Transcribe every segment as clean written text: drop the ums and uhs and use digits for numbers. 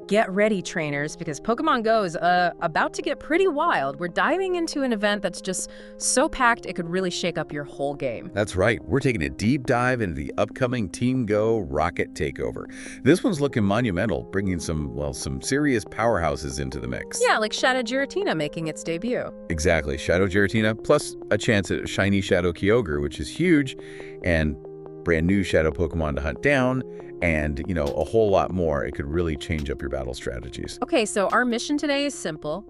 Get ready, trainers, because Pokemon Go is about to get pretty wild. We're diving into an event that's just so packed it could really shake up your whole game. That's right. We're taking a deep dive into the upcoming Team GO Rocket Takeover. This one's looking monumental, bringing some serious powerhouses into the mix. Yeah, like Shadow Giratina making its debut. Exactly. Shadow Giratina, plus a chance at Shiny Shadow Kyogre, which is huge, and brand new Shadow Pokemon to hunt down, and, a whole lot more. It could really change up your battle strategies. Okay, so our mission today is simple.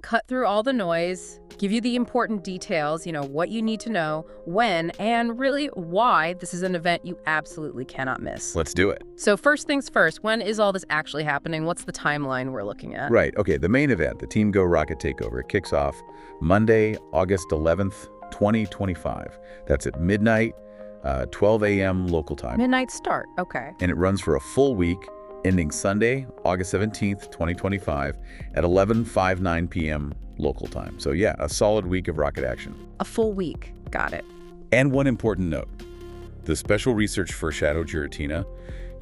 Cut through all the noise, give you the important details, what you need to know, when, and really why this is an event you absolutely cannot miss. Let's do it. So first things first, when is all this actually happening? What's the timeline we're looking at? Right. Okay, the main event, the Team GO Rocket Takeover, it kicks off Monday, August 11th, 2025. That's at midnight, 12 a.m. local time. Midnight start, okay. And it runs for a full week, ending Sunday, August 17th, 2025 at 11:59 p.m. local time. So yeah, a solid week of rocket action. A full week, got it. And one important note, the special research for Shadow Giratina,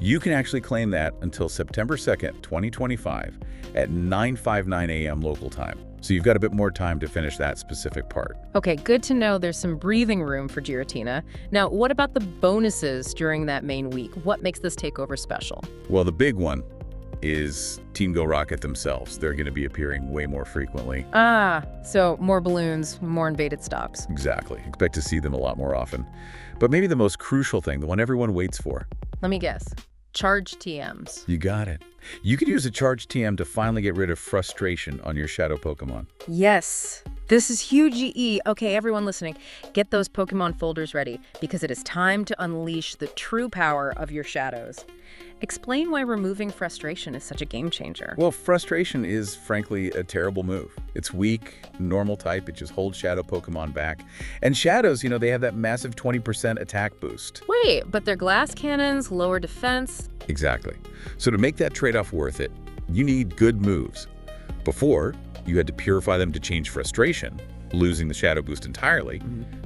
you can actually claim that until September 2nd, 2025 at 9:59 a.m. local time. So you've got a bit more time to finish that specific part. Okay, good to know there's some breathing room for Giratina. Now, what about the bonuses during that main week? What makes this takeover special? Well, the big one is Team GO Rocket themselves. They're going to be appearing way more frequently. Ah, so more balloons, more invaded stops. Exactly. Expect to see them a lot more often. But maybe the most crucial thing, the one everyone waits for. Let me guess. Charge TMs. You got it. You could use a charge TM to finally get rid of frustration on your Shadow Pokemon. Yes. This is huge EE. Okay, everyone listening, get those Pokemon folders ready because it is time to unleash the true power of your shadows. Explain why removing frustration is such a game changer. Well, frustration is, frankly, a terrible move. It's weak, normal type. It just holds Shadow Pokemon back. And Shadows, they have that massive 20% attack boost. Wait, but they're glass cannons, lower defense. Exactly. So to make that trade-off worth it, you need good moves. Before, you had to purify them to change frustration, losing the Shadow boost entirely.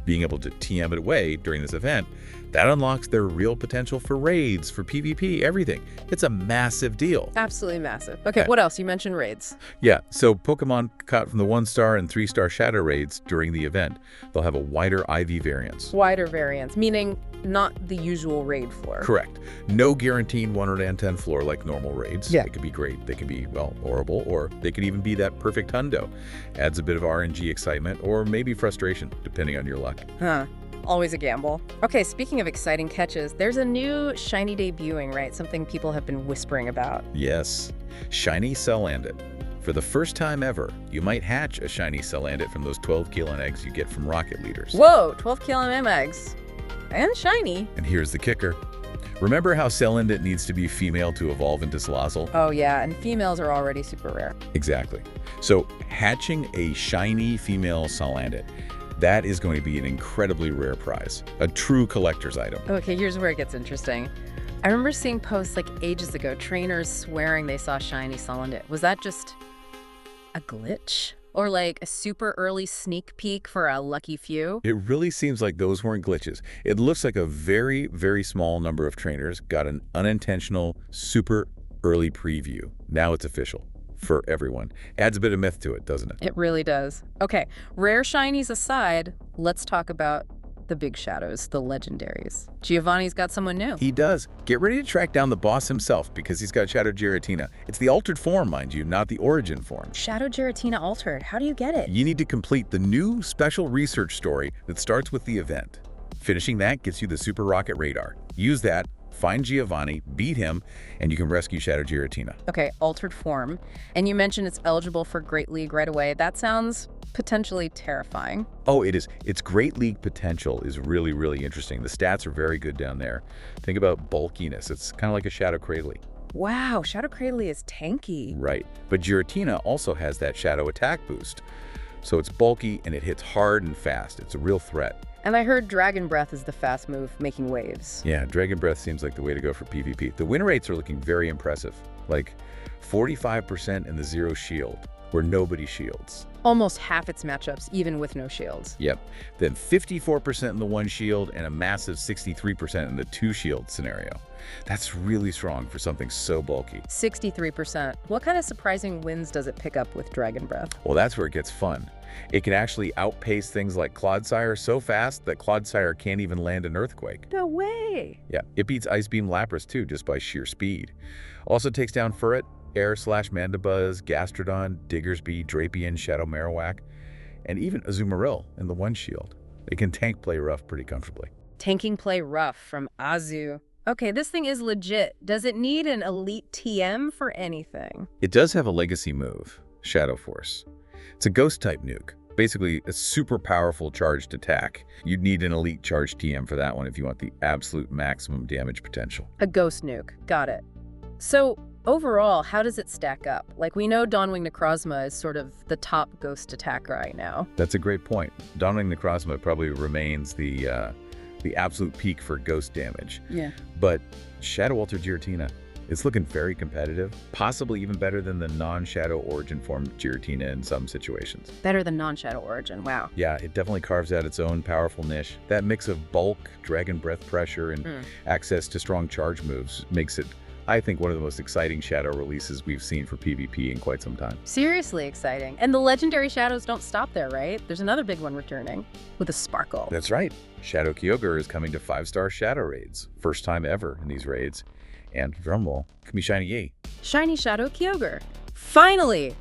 Being able to TM it away during this event, that unlocks their real potential for raids, for PvP, everything. It's a massive deal. Absolutely massive. Okay, what else? You mentioned raids. Yeah, so Pokemon caught from the 1-star and 3-star Shadow raids during the event, they'll have a wider IV variance. Wider variance, meaning not the usual raid floor. Correct. No guaranteed 110 floor like normal raids. Yeah. They could be great. They could be, horrible, or they could even be that perfect hundo. Adds a bit of RNG excitement, or maybe frustration, depending on your luck. Huh. Always a gamble. Okay, speaking of exciting catches, there's a new shiny debuting, right? Something people have been whispering about. Yes. Shiny Salandit. For the first time ever, you might hatch a Shiny Salandit from those 12 kilon eggs you get from Rocket Leaders. Whoa, 12 kilon eggs. And shiny. And here's the kicker. Remember how Salandit needs to be female to evolve into Salazzle? Oh yeah, and females are already super rare. Exactly. So hatching a shiny female Salandit, that is going to be an incredibly rare prize, a true collector's item. Okay, here's where it gets interesting. I remember seeing posts like ages ago, trainers swearing they saw shiny Salandit. Was that just a glitch? Or like a super early sneak peek for a lucky few? It really seems like those weren't glitches. It looks like a very, very small number of trainers got an unintentional, super early preview. Now it's official. For everyone. Adds a bit of myth to it, doesn't it? It really does. Okay, rare shinies aside, let's talk about the big shadows, the legendaries. Giovanni's got someone new. He does. Get ready to track down the boss himself because he's got Shadow Giratina. It's the altered form, mind you, not the origin form. Shadow Giratina altered. How do you get it? You need to complete the new special research story that starts with the event. Finishing that gets you the Super Rocket Radar. Use that, find Giovanni, beat him, and you can rescue Shadow Giratina. Okay, altered form. And you mentioned it's eligible for Great League right away. That sounds potentially terrifying. Oh, it is. Its Great League potential is really, really interesting. The stats are very good down there. Think about bulkiness. It's kind of like a Shadow Cradley. Wow, Shadow Cradley is tanky. Right. But Giratina also has that Shadow attack boost. So it's bulky and it hits hard and fast. It's a real threat. And I heard Dragon Breath is the fast move, making waves. Yeah, Dragon Breath seems like the way to go for PvP. The win rates are looking very impressive, like 45% in the zero shield, where nobody shields. Almost half its matchups, even with no shields. Yep. Then 54% in the one shield and a massive 63% in the two shield scenario. That's really strong for something so bulky. 63%. What kind of surprising wins does it pick up with Dragon Breath? Well, that's where it gets fun. It can actually outpace things like Clodsire so fast that Clodsire can't even land an Earthquake. No way! Yeah, it beats Ice Beam Lapras too, just by sheer speed. Also takes down Furret, Air/Mandibuzz, Gastrodon, Diggersby, Drapion, Shadow Marowak, and even Azumarill in the one shield. It can tank play rough pretty comfortably. Tanking play rough from Azu. Okay, this thing is legit. Does it need an elite TM for anything? It does have a legacy move, Shadow Force. It's a ghost-type nuke, basically a super powerful charged attack. You'd need an elite charged TM for that one if you want the absolute maximum damage potential. A ghost nuke. Got it. So, overall, how does it stack up? Like, we know Dawnwing Necrozma is sort of the top ghost attack right now. That's a great point. Dawnwing Necrozma probably remains the absolute peak for ghost damage. Yeah. But Shadow Giratina, it's looking very competitive, possibly even better than the non-Shadow Origin form Giratina in some situations. Better than non-Shadow Origin, wow. Yeah, it definitely carves out its own powerful niche. That mix of bulk, Dragon Breath pressure, and access to strong charge moves makes it, I think, one of the most exciting Shadow releases we've seen for PvP in quite some time. Seriously exciting. And the legendary Shadows don't stop there, right? There's another big one returning with a sparkle. That's right. Shadow Kyogre is coming to 5-star Shadow raids. First time ever in these raids. And drumroll, can be Shiny Yay. Shiny Shadow Kyogre. Finally!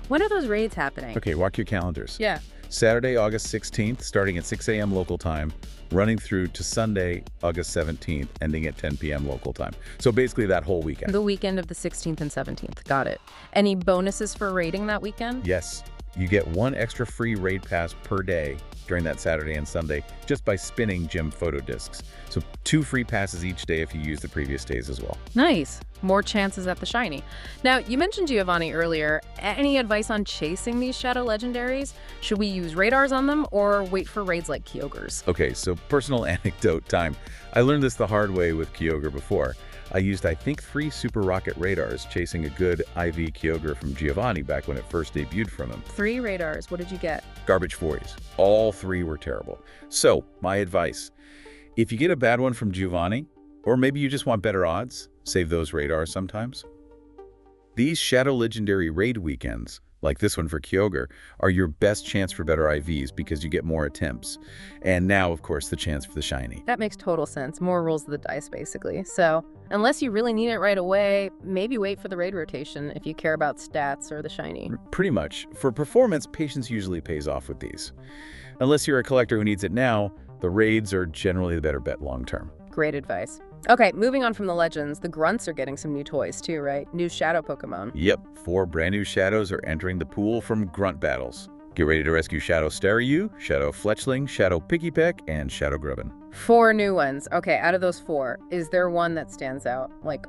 When are those raids happening? Okay, walk your calendars. Yeah. Saturday, August 16th, starting at 6 a.m. local time, running through to Sunday, August 17th, ending at 10 p.m. local time. So basically that whole weekend. The weekend of the 16th and 17th. Got it. Any bonuses for raiding that weekend? Yes. You get one extra free raid pass per day during that Saturday and Sunday just by spinning gym photo discs. So 2 free passes each day if you use the previous days as well. Nice. More chances at the shiny. Now, you mentioned Giovanni earlier. Any advice on chasing these Shadow Legendaries? Should we use radars on them or wait for raids like Kyogre's? Okay, so personal anecdote time. I learned this the hard way with Kyogre before. I used, I think, 3 Super Rocket radars chasing a good IV Kyogre from Giovanni back when it first debuted from him. 3 radars. What did you get? Garbage 40s. All 3 were terrible. So, my advice, if you get a bad one from Giovanni, or maybe you just want better odds, save those radars sometimes. These Shadow Legendary raid weekends, like this one for Kyogre, are your best chance for better IVs because you get more attempts. And now, of course, the chance for the shiny. That makes total sense. More rolls of the dice, basically. So, unless you really need it right away, maybe wait for the raid rotation if you care about stats or the shiny. Pretty much. For performance, patience usually pays off with these. Unless you're a collector who needs it now, the raids are generally the better bet long term. Great advice. Okay, moving on from the legends, the grunts are getting some new toys too, right? New shadow Pokemon. Yep, 4 brand new shadows are entering the pool from grunt battles. Get ready to rescue Shadow Staryu, Shadow Fletchling, Shadow Pikipek, and Shadow Grubbin. 4 new ones. Okay, out of those 4, is there one that stands out, like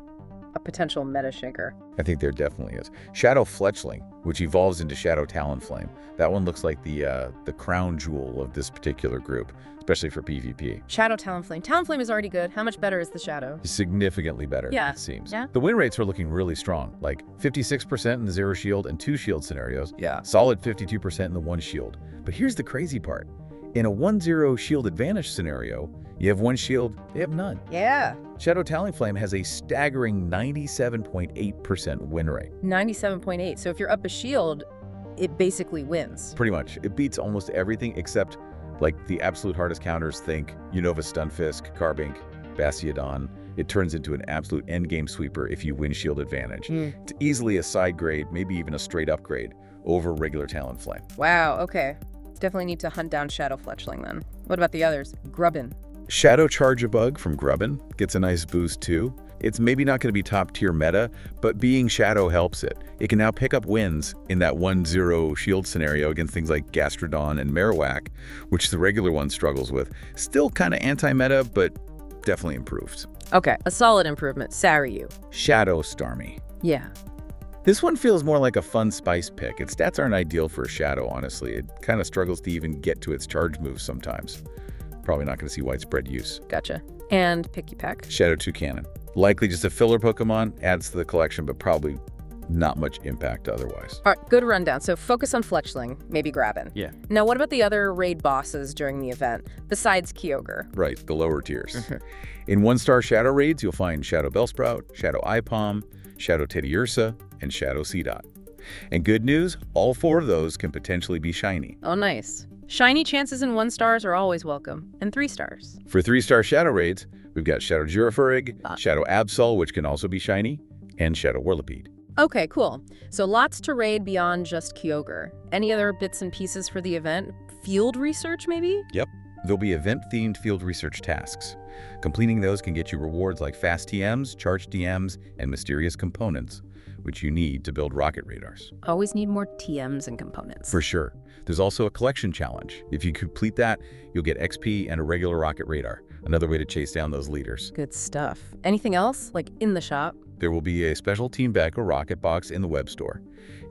a potential meta shaker? I think there definitely is. Shadow Fletchling, which evolves into Shadow Talonflame. That one looks like the crown jewel of this particular group, especially for PvP. Shadow Talonflame. Talonflame is already good. How much better is the Shadow? Significantly better, Yeah. it seems. Yeah. The win rates are looking really strong, like 56% in the 0 shield and 2 shield scenarios. Yeah. Solid 52% in the 1 shield. But here's the crazy part. In a 1-0 shield advantage scenario, you have 1 shield, they have none. Yeah. Shadow Talonflame has a staggering 97.8% win rate. 97.8. So if you're up a shield, it basically wins. Pretty much. It beats almost everything except like the absolute hardest counters. Think Unova Stunfisk, Carbink, Bastiodon. It turns into an absolute endgame sweeper if you win shield advantage. It's easily a side grade, maybe even a straight upgrade over regular Talonflame. Wow, okay. Definitely need to hunt down Shadow Fletchling then. What about the others? Grubbin. Shadow Charge-a-Bug from Grubbin gets a nice boost too. It's maybe not going to be top tier meta, but being Shadow helps it. It can now pick up wins in that 1-0 shield scenario against things like Gastrodon and Marowak, which the regular one struggles with. Still kind of anti-meta, but definitely improved. Okay, a solid improvement. Saryu. Shadow Starmie. Yeah. This one feels more like a fun spice pick. Its stats aren't ideal for a Shadow, honestly. It kind of struggles to even get to its charge moves sometimes. Probably not going to see widespread use. Gotcha. And Pikipek. Shadow Toucanon. Likely just a filler Pokemon, adds to the collection, but probably Not much impact otherwise. All right, good rundown. So focus on Fletchling, maybe Grubbin. Yeah. Now, what about the other raid bosses during the event, besides Kyogre? Right, the lower tiers. In 1-star Shadow raids, you'll find Shadow Bellsprout, Shadow Ipom, Shadow Teddiursa, and Shadow Seedot. And good news, all 4 of those can potentially be shiny. Oh, nice. Shiny chances in 1 stars are always welcome, and 3 stars. For 3-star Shadow raids, we've got Shadow Giratina, Shadow Absol, which can also be shiny, and Shadow Whirlipede. Okay, cool. So lots to raid beyond just Kyogre. Any other bits and pieces for the event? Field research, maybe? Yep. There'll be event-themed field research tasks. Completing those can get you rewards like fast TMs, charged DMs, and mysterious components, which you need to build rocket radars. Always need more TMs and components. For sure. There's also a collection challenge. If you complete that, you'll get XP and a regular rocket radar, another way to chase down those leaders. Good stuff. Anything else, like in the shop? There will be a special Team GO Rocket box in the web store.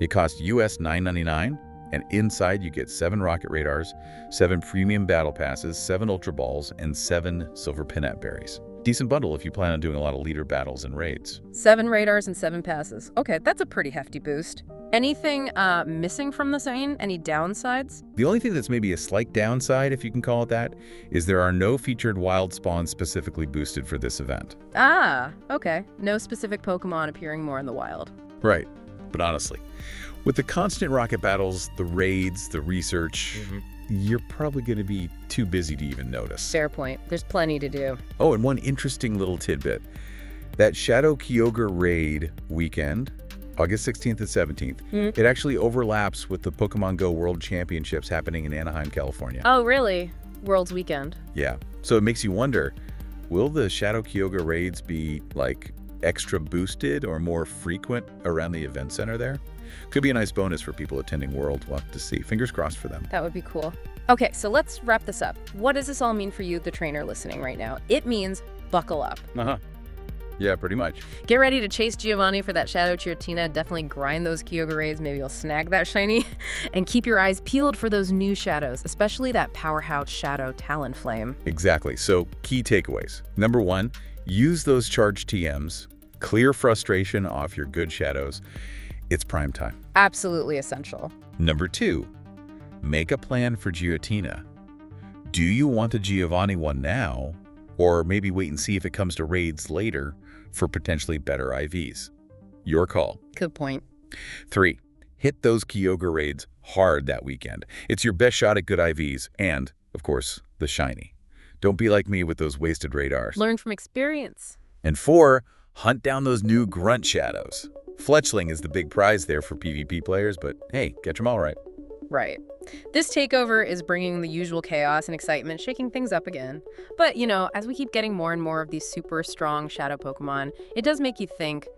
It costs US $9.99, and inside you get 7 rocket radars, 7 premium battle passes, 7 ultra balls, and 7 silver pinap berries. Decent bundle if you plan on doing a lot of leader battles and raids. 7 radars and 7 passes. Okay, that's a pretty hefty boost. Anything missing from the scene? Any downsides? The only thing that's maybe a slight downside, if you can call it that, is there are no featured wild spawns specifically boosted for this event. Ah, okay. No specific Pokemon appearing more in the wild. Right. But honestly, with the constant rocket battles, the raids, the research, you're probably going to be too busy to even notice. Fair point. There's plenty to do. Oh, and one interesting little tidbit. That Shadow Kyogre raid weekend, August 16th and 17th, it actually overlaps with the Pokemon GO World Championships happening in Anaheim, California. Oh, really? World's weekend. Yeah. So it makes you wonder, will the Shadow Kyogre raids be, like, extra boosted or more frequent around the event center there? Could be a nice bonus for people attending World. We'll have to see. Fingers crossed for them. That would be cool. Okay, so let's wrap this up. What does this all mean for you, the trainer listening right now? It means buckle up. Yeah, pretty much. Get ready to chase Giovanni for that Shadow Giratina. Definitely grind those Kyogre raids. Maybe you'll snag that shiny. And keep your eyes peeled for those new shadows, especially that powerhouse Shadow Talonflame. Exactly. So key takeaways. Number 1, use those charged TMs. Clear frustration off your good shadows. It's prime time. Absolutely essential. Number 2, make a plan for Giratina. Do you want the Giovanni one now? Or maybe wait and see if it comes to raids later for potentially better IVs. Your call. Good point. 3, hit those Kyogre raids hard that weekend. It's your best shot at good IVs and, of course, the shiny. Don't be like me with those wasted radars. Learn from experience. And 4, hunt down those new Grunt shadows. Fletchling is the big prize there for PvP players, but hey, catch them all right. Right. This takeover is bringing the usual chaos and excitement, shaking things up again. But, you know, as we keep getting more and more of these super strong shadow Pokemon, it does make you think,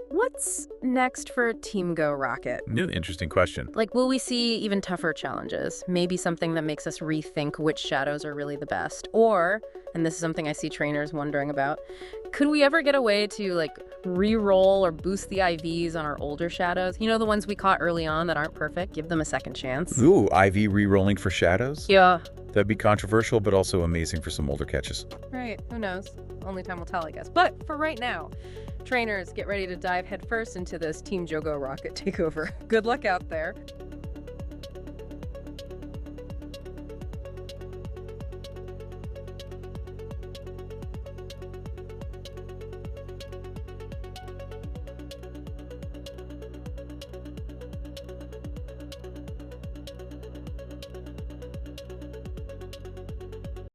what's next for Team GO Rocket? Interesting question. Like, will we see even tougher challenges? Maybe something that makes us rethink which shadows are really the best? Or, and this is something I see trainers wondering about, could we ever get a way to, like, re-roll or boost the IVs on our older shadows? You know, the ones we caught early on that aren't perfect? Give them a second chance. Ooh, IV re-rolling for shadows? Yeah. That'd be controversial, but also amazing for some older catches. Right. Who knows? Only time will tell, I guess. But for right now, trainers, get ready to dive headfirst into this Team GO Rocket Takeover. Good luck out there.